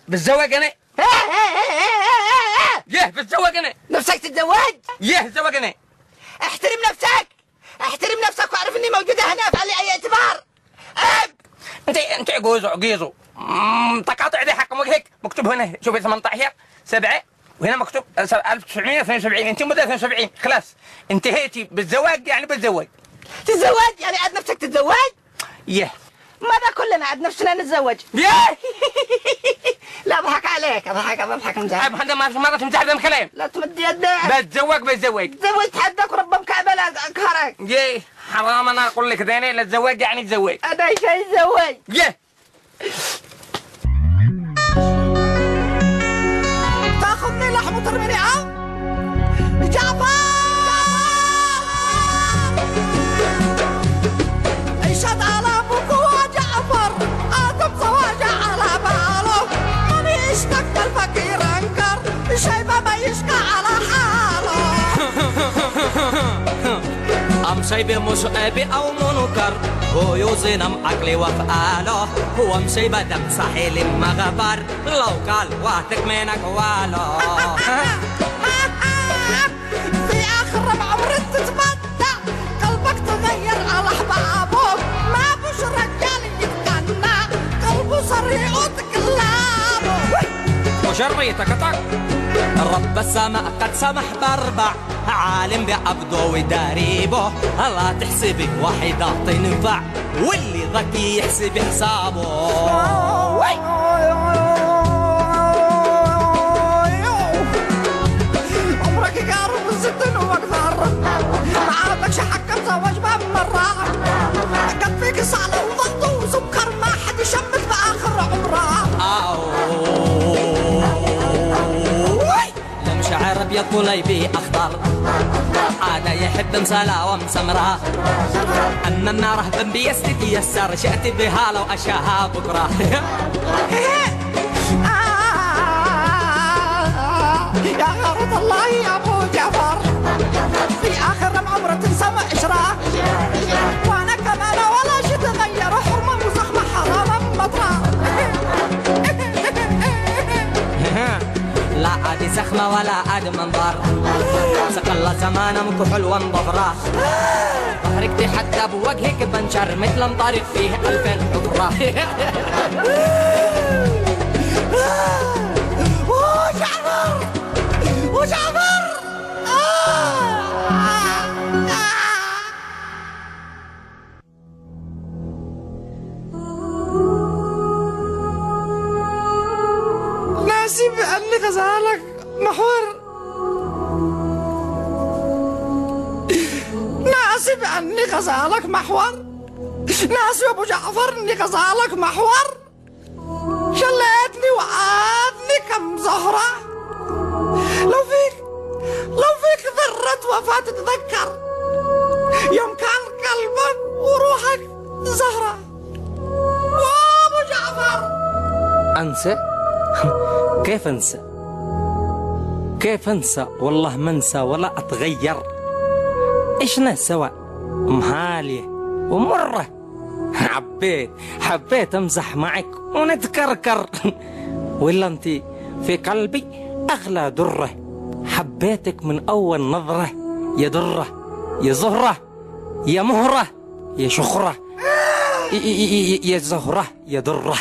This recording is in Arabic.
بتزوج انا. يه بتزوج انا. نفسك تتزوج؟ يه اتزوج انا. احترم نفسك، احترم نفسك واعرف اني موجوده هنا، افعل لي اي اعتبار. انت عجوزو تقاطع دي حق وجهك. مكتوب هنا شوفي 18/7 وهنا مكتوب 1972. انت مده 72 خلاص انتهيتي بالزواج. يعني بتزوج. تتزوج يعني عاد نفسك تتزوج؟ يه ماذا كلنا عاد نفسنا نتزوج؟ يه لا اضحك عليك، اضحك امزح. هذا ما تمزح هذا الكلام. لا تمد يدك. بتزوج. تزوجت حدك ورب مكعبه لا اقهرك. يه حرام انا اقول لك ديني لا تزوج يعني تزوج. هذا شيء يتزوج. يه تاخذني لحم وترميني جعفر. اشهد على ابوك وجعفر، ادم زواجه على باله، ماني اشتقت الفقير انكر، شيبه ما يشقى على حاله. ام شيبه مش ابي او منكر، هو يوزنم عقلي وافعاله، هو مشيبه دم صحيل ما غبر، لو قال وقتك من اقواله. في اخر ربع عمرك تتمتع، قلبك تغير على احبابه، ما بوش رجال يتقنع، قلبه صريع وتكلامه. وشريتك طق رب السماء قد سمح باربع، عالم بعبده وداريبه، الله تحسبك واحد اعطي نفع، واللي ذكي يحسب حسابه. عمرك يقارب الستين واكثر، ما عادكش حكم زواج بمرة، قد فيك صعلة وضغط وسكر، ما حد يشمت في اخر عمره. شعر ابيض مليبي اخضر، عاد يحب مسلا ومسمرة، اما ما رهب بيستي تيسر، شأتي بها لو اشاها بكره. يا غرض الله يا ابو جعفر، في اخر العمر تنسمع اشراك، وانا كمان ولا شي تغير، حرمه وزخمه حرام مطرح. لا عاد زخمة ولا عاد منظر، سقل زمان مكحل وانضفرة، ظهرك تحدى بوجهك بنشر، مثل مطارق فيه 2000 حفرة. وجعفر ناسي بأني غزالك محور، ناسي بأني غزالك محور، ناسي يا أبو جعفر إني غزالك محور، شليتني وعادني كم زهرة، لو فيك ذرة وفاة تتذكر، يوم كان قلبك وروحك زهرة. وأبو جعفر أنسى؟ كيف انسى؟ كيف انسى؟ والله ما انسى ولا اتغير. عشنا سوا محاليه ومره، حبيت امزح معك ونتكركر، ولا انت في قلبي اغلى دره، حبيتك من اول نظره، يا دره يا زهره يا مهره يا شخره يا زهره يا دره.